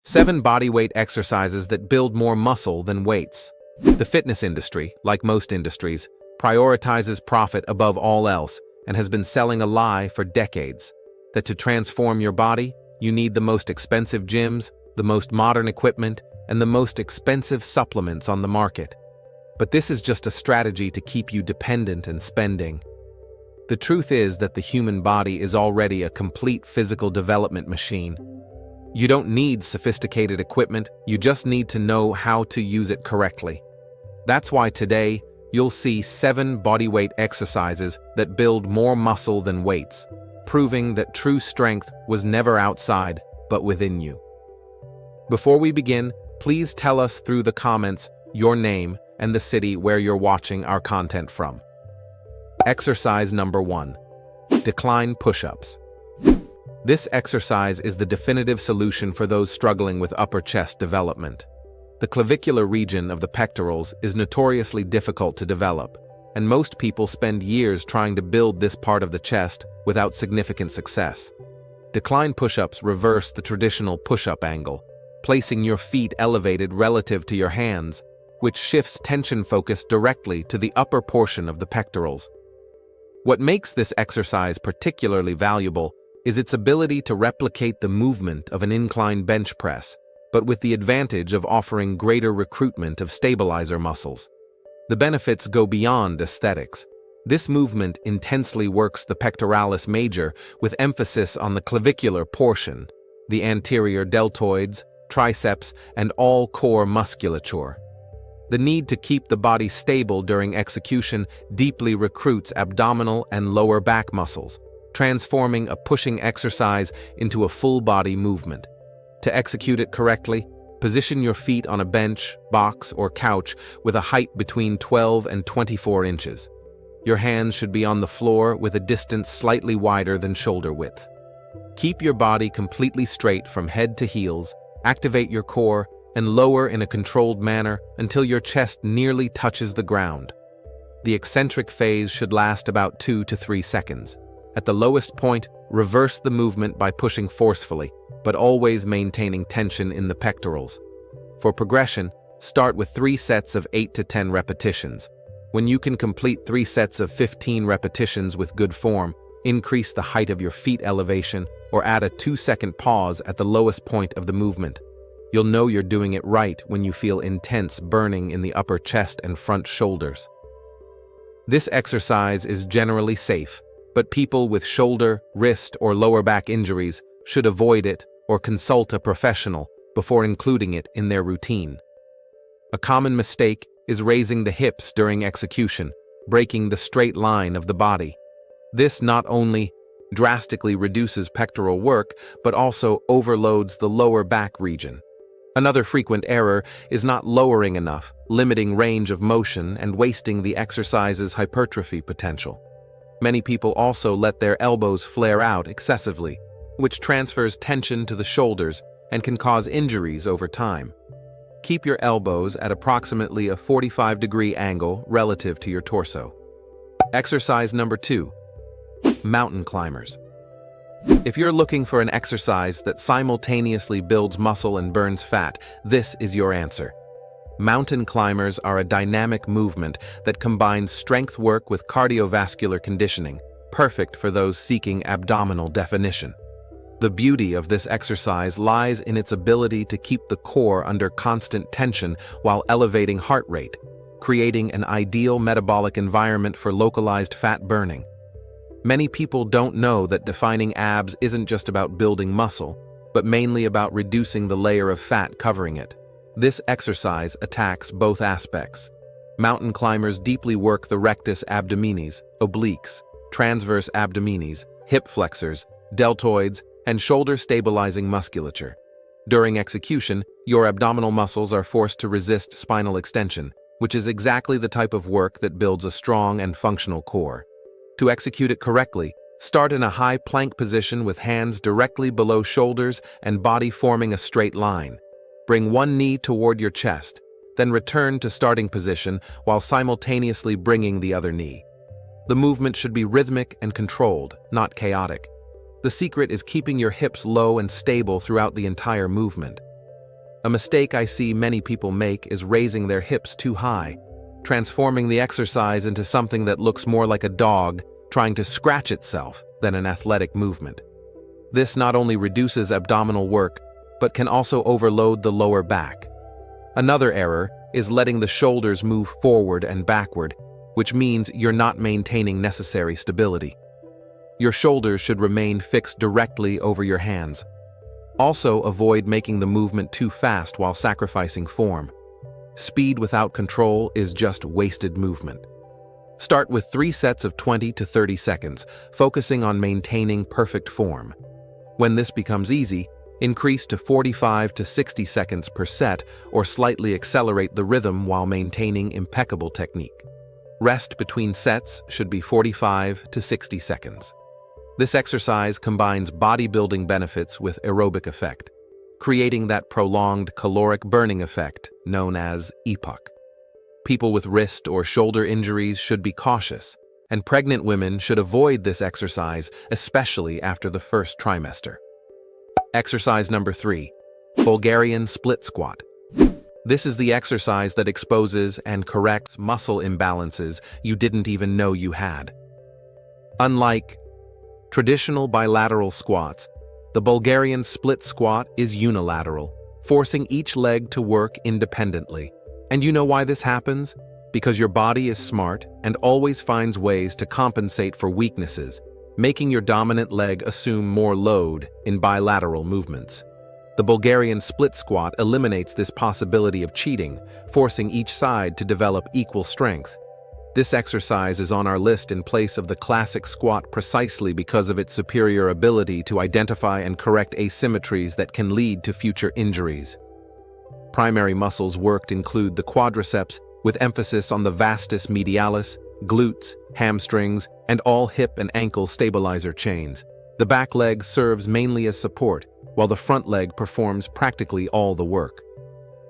7 bodyweight exercises that build more muscle than weights. The fitness industry, like most industries, prioritizes profit above all else and has been selling a lie for decades that to transform your body, you need the most expensive gyms, the most modern equipment, and the most expensive supplements on the market. But this is just a strategy to keep you dependent and spending. The truth is that the human body is already a complete physical development machine. You don't need sophisticated equipment, you just need to know how to use it correctly. That's why today, you'll see 7 bodyweight exercises that build more muscle than weights, proving that true strength was never outside, but within you. Before we begin, please tell us through the comments your name and the city where you're watching our content from. Exercise number 1. Decline push-ups. This exercise is the definitive solution for those struggling with upper chest development. The clavicular region of the pectorals is notoriously difficult to develop, and most people spend years trying to build this part of the chest without significant success. Decline push-ups reverse the traditional push-up angle, placing your feet elevated relative to your hands, which shifts tension focus directly to the upper portion of the pectorals. What makes this exercise particularly valuable is its ability to replicate the movement of an incline bench press, but with the advantage of offering greater recruitment of stabilizer muscles. The benefits go beyond aesthetics. This movement intensely works the pectoralis major with emphasis on the clavicular portion, the anterior deltoids, triceps, and all core musculature. The need to keep the body stable during execution deeply recruits abdominal and lower back muscles, transforming a pushing exercise into a full-body movement. To execute it correctly, position your feet on a bench, box, or couch with a height between 12 and 24 inches. Your hands should be on the floor with a distance slightly wider than shoulder width. Keep your body completely straight from head to heels, activate your core, and lower in a controlled manner until your chest nearly touches the ground. The eccentric phase should last about 2 to 3 seconds. At the lowest point, reverse the movement by pushing forcefully, but always maintaining tension in the pectorals. For progression, start with 3 sets of 8 to 10 repetitions. When you can complete 3 sets of 15 repetitions with good form, increase the height of your feet elevation or add a 2-second pause at the lowest point of the movement. You'll know you're doing it right when you feel intense burning in the upper chest and front shoulders. This exercise is generally safe, but people with shoulder, wrist, or lower back injuries should avoid it or consult a professional before including it in their routine. A common mistake is raising the hips during execution, breaking the straight line of the body. This not only drastically reduces pectoral work, but also overloads the lower back region. Another frequent error is not lowering enough, limiting range of motion and wasting the exercise's hypertrophy potential. Many people also let their elbows flare out excessively, which transfers tension to the shoulders and can cause injuries over time. Keep your elbows at approximately a 45-degree angle relative to your torso. Exercise number 2. Mountain climbers. If you're looking for an exercise that simultaneously builds muscle and burns fat, this is your answer. Mountain climbers are a dynamic movement that combines strength work with cardiovascular conditioning, perfect for those seeking abdominal definition. The beauty of this exercise lies in its ability to keep the core under constant tension while elevating heart rate, creating an ideal metabolic environment for localized fat burning. Many people don't know that defining abs isn't just about building muscle, but mainly about reducing the layer of fat covering it. This exercise attacks both aspects. Mountain climbers deeply work the rectus abdominis, obliques, transverse abdominis, hip flexors, deltoids, and shoulder stabilizing musculature. During execution, your abdominal muscles are forced to resist spinal extension, which is exactly the type of work that builds a strong and functional core. To execute it correctly, start in a high plank position with hands directly below shoulders and body forming a straight line. Bring one knee toward your chest, then return to starting position while simultaneously bringing the other knee. The movement should be rhythmic and controlled, not chaotic. The secret is keeping your hips low and stable throughout the entire movement. A mistake I see many people make is raising their hips too high, transforming the exercise into something that looks more like a dog trying to scratch itself than an athletic movement. This not only reduces abdominal work, but can also overload the lower back. Another error is letting the shoulders move forward and backward, which means you're not maintaining necessary stability. Your shoulders should remain fixed directly over your hands. Also, avoid making the movement too fast while sacrificing form. Speed without control is just wasted movement. Start with 3 sets of 20 to 30 seconds, focusing on maintaining perfect form. When this becomes easy, increase to 45 to 60 seconds per set or slightly accelerate the rhythm while maintaining impeccable technique. Rest between sets should be 45 to 60 seconds. This exercise combines bodybuilding benefits with aerobic effect, creating that prolonged caloric burning effect known as EPOC. People with wrist or shoulder injuries should be cautious, and pregnant women should avoid this exercise, especially after the first trimester. Exercise number 3, Bulgarian split squat. This is the exercise that exposes and corrects muscle imbalances you didn't even know you had. Unlike traditional bilateral squats, the Bulgarian split squat is unilateral, forcing each leg to work independently. And you know why this happens? Because your body is smart and always finds ways to compensate for weaknesses, making your dominant leg assume more load in bilateral movements. The Bulgarian split squat eliminates this possibility of cheating, forcing each side to develop equal strength. This exercise is on our list in place of the classic squat precisely because of its superior ability to identify and correct asymmetries that can lead to future injuries. Primary muscles worked include the quadriceps, with emphasis on the vastus medialis, glutes, hamstrings, and all hip and ankle stabilizer chains. The back leg serves mainly as support, while the front leg performs practically all the work.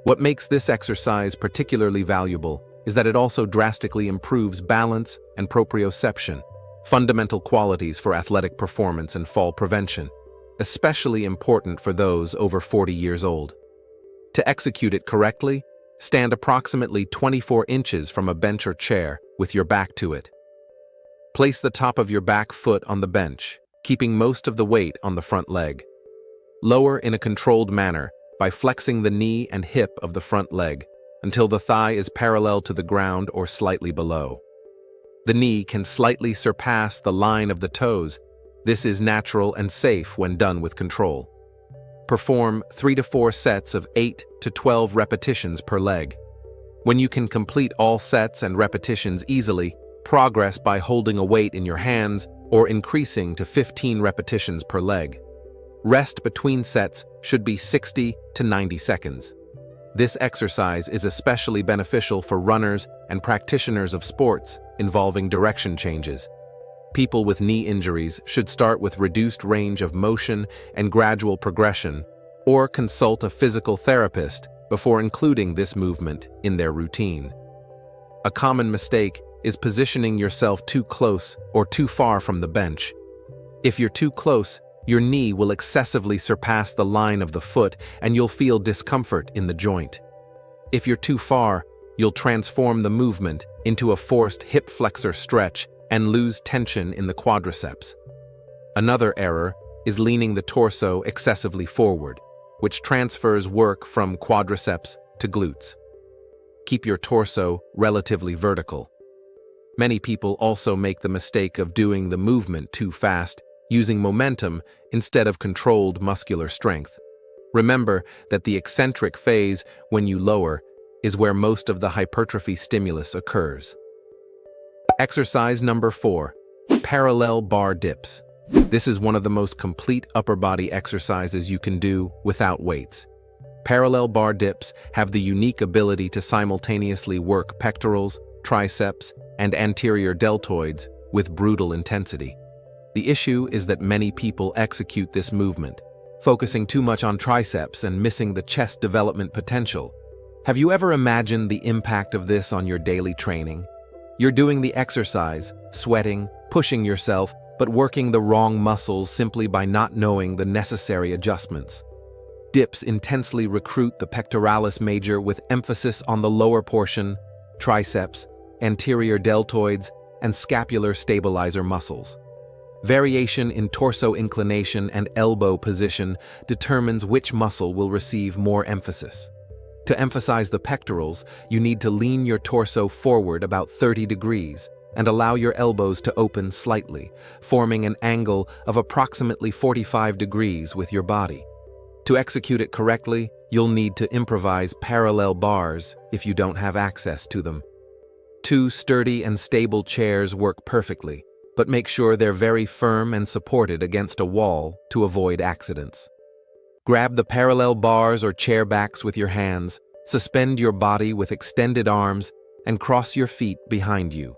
What makes this exercise particularly valuable is that it also drastically improves balance and proprioception, fundamental qualities for athletic performance and fall prevention, especially important for those over 40 years old. To execute it correctly, stand approximately 24 inches from a bench or chair with your back to it. Place the top of your back foot on the bench, keeping most of the weight on the front leg. Lower in a controlled manner by flexing the knee and hip of the front leg until the thigh is parallel to the ground or slightly below. The knee can slightly surpass the line of the toes. This is natural and safe when done with control. Perform 3 to 4 sets of 8 to 12 repetitions per leg. When you can complete all sets and repetitions easily, progress by holding a weight in your hands or increasing to 15 repetitions per leg. Rest between sets should be 60 to 90 seconds. This exercise is especially beneficial for runners and practitioners of sports involving direction changes. People with knee injuries should start with reduced range of motion and gradual progression, or consult a physical therapist before including this movement in their routine. A common mistake is positioning yourself too close or too far from the bench. If you're too close, your knee will excessively surpass the line of the foot and you'll feel discomfort in the joint. If you're too far, you'll transform the movement into a forced hip flexor stretch and lose tension in the quadriceps. Another error is leaning the torso excessively forward, which transfers work from quadriceps to glutes. Keep your torso relatively vertical. Many people also make the mistake of doing the movement too fast, using momentum instead of controlled muscular strength. Remember that the eccentric phase, when you lower, is where most of the hypertrophy stimulus occurs. Exercise number 4, parallel bar dips. This is one of the most complete upper body exercises you can do without weights. Parallel bar dips have the unique ability to simultaneously work pectorals, triceps, and anterior deltoids with brutal intensity. The issue is that many people execute this movement, focusing too much on triceps and missing the chest development potential. Have you ever imagined the impact of this on your daily training? You're doing the exercise, sweating, pushing yourself, but working the wrong muscles simply by not knowing the necessary adjustments. Dips intensely recruit the pectoralis major with emphasis on the lower portion, triceps, anterior deltoids, and scapular stabilizer muscles. Variation in torso inclination and elbow position determines which muscle will receive more emphasis. To emphasize the pectorals, you need to lean your torso forward about 30 degrees and allow your elbows to open slightly, forming an angle of approximately 45 degrees with your body. To execute it correctly, you'll need to improvise parallel bars if you don't have access to them. 2 sturdy and stable chairs work perfectly, but make sure they're very firm and supported against a wall to avoid accidents. Grab the parallel bars or chair backs with your hands, suspend your body with extended arms, and cross your feet behind you.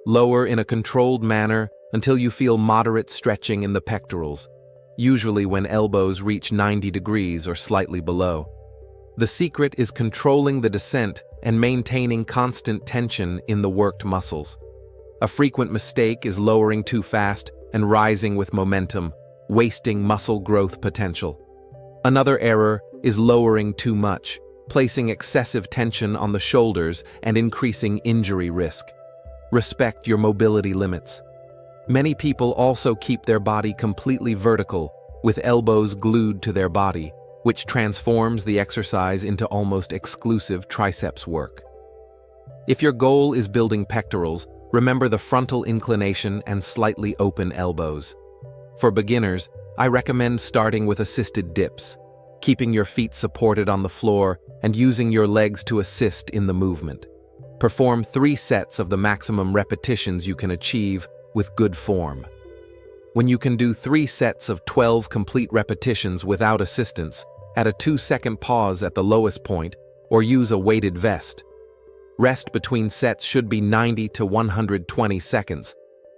Lower in a controlled manner until you feel moderate stretching in the pectorals, usually when elbows reach 90 degrees or slightly below. The secret is controlling the descent and maintaining constant tension in the worked muscles. A frequent mistake is lowering too fast and rising with momentum, wasting muscle growth potential. Another error is lowering too much, placing excessive tension on the shoulders and increasing injury risk. Respect your mobility limits. Many people also keep their body completely vertical, with elbows glued to their body, which transforms the exercise into almost exclusive triceps work. If your goal is building pectorals, remember the frontal inclination and slightly open elbows. For beginners, I recommend starting with assisted dips, keeping your feet supported on the floor and using your legs to assist in the movement. Perform 3 sets of the maximum repetitions you can achieve with good form. When you can do 3 sets of 12 complete repetitions without assistance, add a 2-second pause at the lowest point or use a weighted vest. Rest between sets should be 90 to 120 seconds.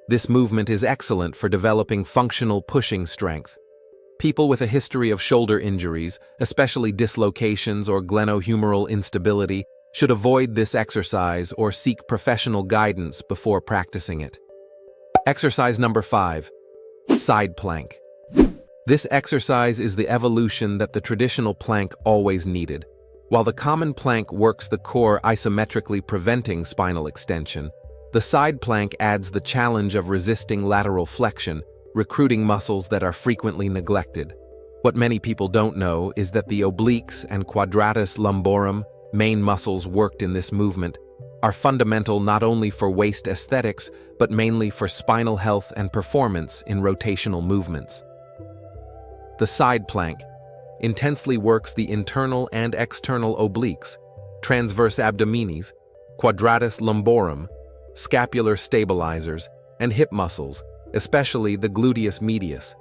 This movement is excellent for developing functional pushing strength. People with a history of shoulder injuries, especially dislocations or glenohumeral instability, should avoid this exercise or seek professional guidance before practicing it. Exercise number 5. Side plank. This exercise is the evolution that the traditional plank always needed. While the common plank works the core isometrically preventing spinal extension, the side plank adds the challenge of resisting lateral flexion, recruiting muscles that are frequently neglected. What many people don't know is that the obliques and quadratus lumborum, main muscles worked in this movement, are fundamental not only for waist aesthetics, but mainly for spinal health and performance in rotational movements. The side plank intensely works the internal and external obliques, transverse abdominis, quadratus lumborum, scapular stabilizers, and hip muscles, especially the gluteus medius.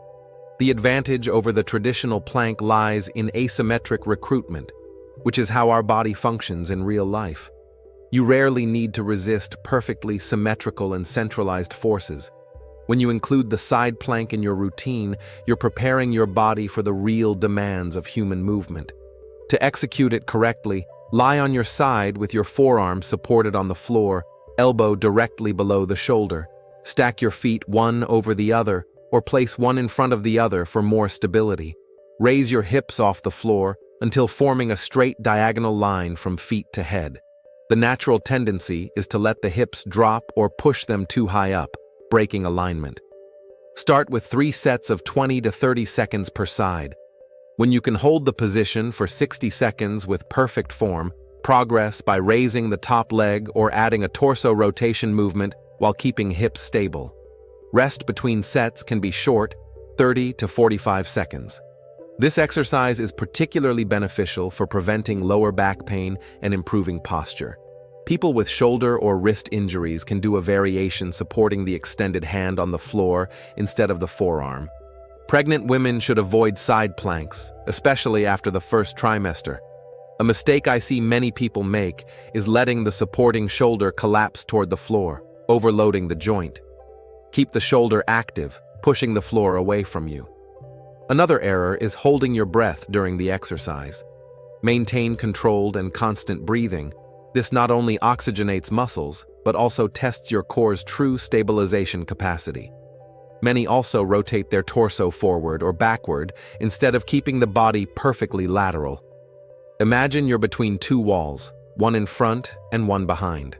The advantage over the traditional plank lies in asymmetric recruitment, which is how our body functions in real life. You rarely need to resist perfectly symmetrical and centralized forces. When you include the side plank in your routine, you're preparing your body for the real demands of human movement. To execute it correctly, lie on your side with your forearms supported on the floor, elbow directly below the shoulder. Stack your feet one over the other, or place one in front of the other for more stability. Raise your hips off the floor until forming a straight diagonal line from feet to head. The natural tendency is to let the hips drop or push them too high up, breaking alignment. Start with 3 sets of 20 to 30 seconds per side. When you can hold the position for 60 seconds with perfect form, progress by raising the top leg or adding a torso rotation movement while keeping hips stable. Rest between sets can be short, 30 to 45 seconds. This exercise is particularly beneficial for preventing lower back pain and improving posture. People with shoulder or wrist injuries can do a variation supporting the extended hand on the floor instead of the forearm. Pregnant women should avoid side planks, especially after the first trimester. A mistake I see many people make is letting the supporting shoulder collapse toward the floor, overloading the joint. Keep the shoulder active, pushing the floor away from you. Another error is holding your breath during the exercise. Maintain controlled and constant breathing. This not only oxygenates muscles, but also tests your core's true stabilization capacity. Many also rotate their torso forward or backward instead of keeping the body perfectly lateral. Imagine you're between two walls, one in front and one behind.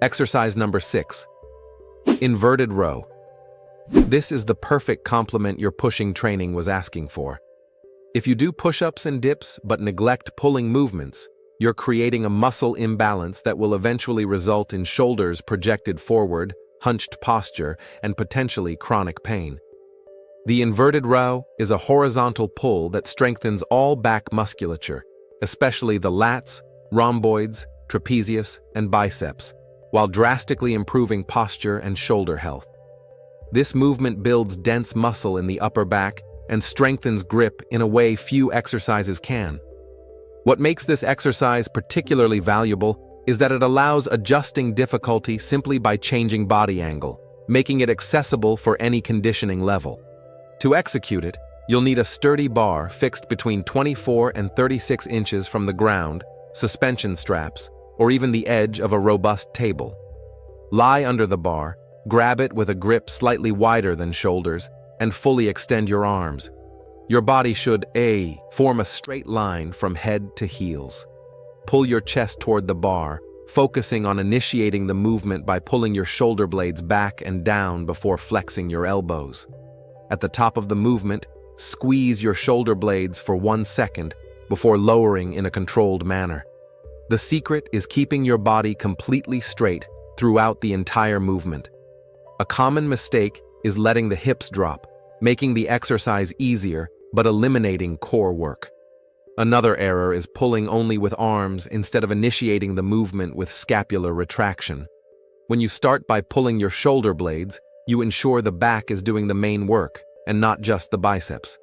Exercise number 6. Inverted row. This is the perfect complement your pushing training was asking for. If you do push-ups and dips but neglect pulling movements, you're creating a muscle imbalance that will eventually result in shoulders projected forward, hunched posture, and potentially chronic pain. The inverted row is a horizontal pull that strengthens all back musculature, especially the lats, rhomboids, trapezius, and biceps, while drastically improving posture and shoulder health. This movement builds dense muscle in the upper back and strengthens grip in a way few exercises can. What makes this exercise particularly valuable is that it allows adjusting difficulty simply by changing body angle, making it accessible for any conditioning level. To execute it, you'll need a sturdy bar fixed between 24 and 36 inches from the ground, suspension straps, or even the edge of a robust table. Lie under the bar, grab it with a grip slightly wider than shoulders, and fully extend your arms. Your body should form a straight line from head to heels. Pull your chest toward the bar, focusing on initiating the movement by pulling your shoulder blades back and down before flexing your elbows. At the top of the movement, squeeze your shoulder blades for 1 second before lowering in a controlled manner. The secret is keeping your body completely straight throughout the entire movement. A common mistake is letting the hips drop, making the exercise easier but eliminating core work. Another error is pulling only with arms instead of initiating the movement with scapular retraction. When you start by pulling your shoulder blades, you ensure the back is doing the main work and not just the biceps.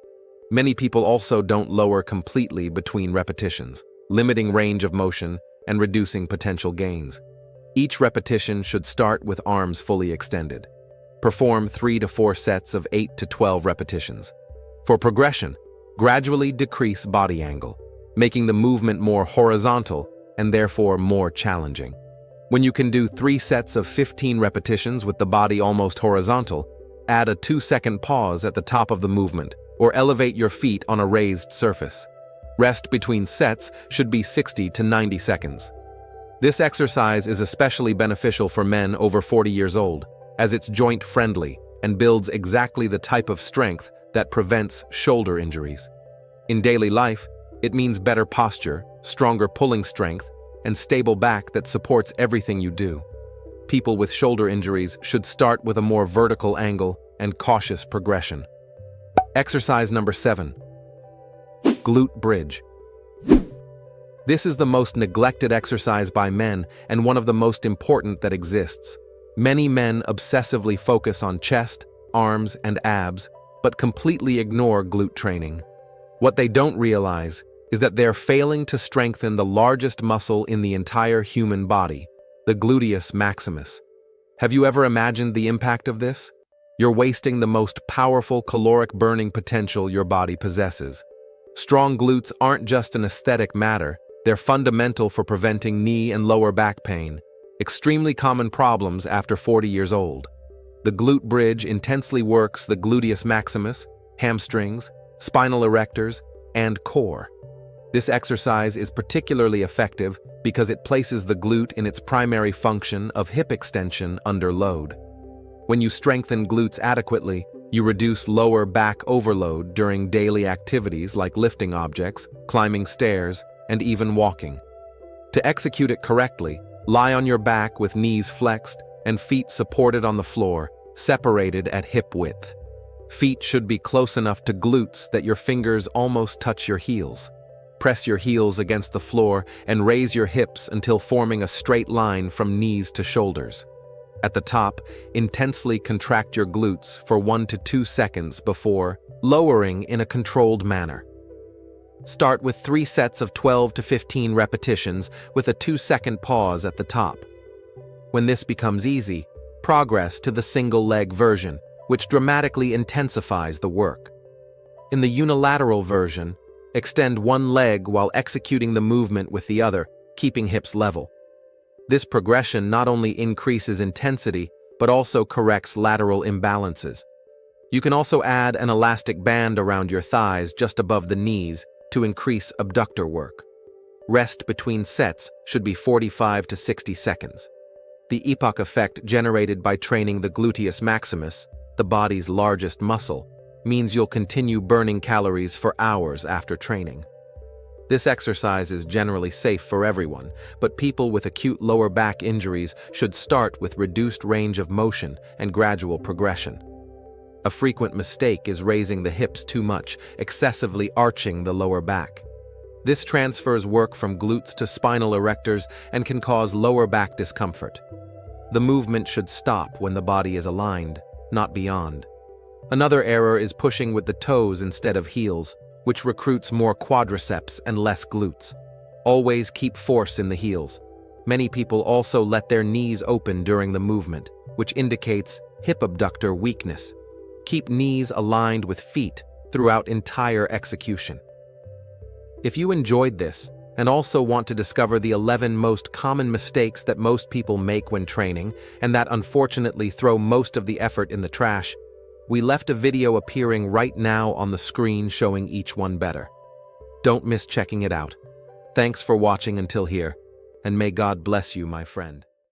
Many people also don't lower completely between repetitions, limiting range of motion and reducing potential gains. Each repetition should start with arms fully extended. Perform 3 to 4 sets of 8 to 12 repetitions. For progression, gradually decrease body angle, making the movement more horizontal and therefore more challenging. When you can do 3 sets of 15 repetitions with the body almost horizontal, add a 2-second pause at the top of the movement or elevate your feet on a raised surface. Rest between sets should be 60 to 90 seconds. This exercise is especially beneficial for men over 40 years old, as it's joint-friendly and builds exactly the type of strength that prevents shoulder injuries. In daily life, it means better posture, stronger pulling strength, and stable back that supports everything you do. People with shoulder injuries should start with a more vertical angle and cautious progression. Exercise number 7. Glute bridge. This is the most neglected exercise by men and one of the most important that exists. Many men obsessively focus on chest, arms, and abs, but completely ignore glute training. What they don't realize is that they're failing to strengthen the largest muscle in the entire human body, the gluteus maximus. Have you ever imagined the impact of this? You're wasting the most powerful caloric burning potential your body possesses. Strong glutes aren't just an aesthetic matter, they're fundamental for preventing knee and lower back pain, extremely common problems after 40 years old. The glute bridge intensely works the gluteus maximus, hamstrings, spinal erectors, and core. This exercise is particularly effective because it places the glute in its primary function of hip extension under load. When you strengthen glutes adequately, you reduce lower back overload during daily activities like lifting objects, climbing stairs, and even walking. To execute it correctly, lie on your back with knees flexed and feet supported on the floor, separated at hip width. Feet should be close enough to glutes that your fingers almost touch your heels. Press your heels against the floor and raise your hips until forming a straight line from knees to shoulders. At the top, intensely contract your glutes for 1 to 2 seconds before lowering in a controlled manner. Start with 3 sets of 12 to 15 repetitions with a 2-second pause at the top. When this becomes easy, progress to the single leg version, which dramatically intensifies the work. In the unilateral version, extend one leg while executing the movement with the other, keeping hips level. This progression not only increases intensity, but also corrects lateral imbalances, You can also add an elastic band around your thighs just above the knees to increase abductor work. Rest between sets should be 45 to 60 seconds. The epoch effect generated by training the gluteus maximus, the body's largest muscle, means you'll continue burning calories for hours after training. This exercise is generally safe for everyone, but people with acute lower back injuries should start with reduced range of motion and gradual progression. A frequent mistake is raising the hips too much, excessively arching the lower back. This transfers work from glutes to spinal erectors and can cause lower back discomfort. The movement should stop when the body is aligned, not beyond. Another error is pushing with the toes instead of heels, which recruits more quadriceps and less glutes. Always keep force in the heels. Many people also let their knees open during the movement, which indicates hip abductor weakness. Keep knees aligned with feet throughout entire execution. If you enjoyed this and also want to discover the 11 most common mistakes that most people make when training and that unfortunately throw most of the effort in the trash, we left a video appearing right now on the screen showing each one better. Don't miss checking it out. Thanks for watching until here, and may God bless you, my friend.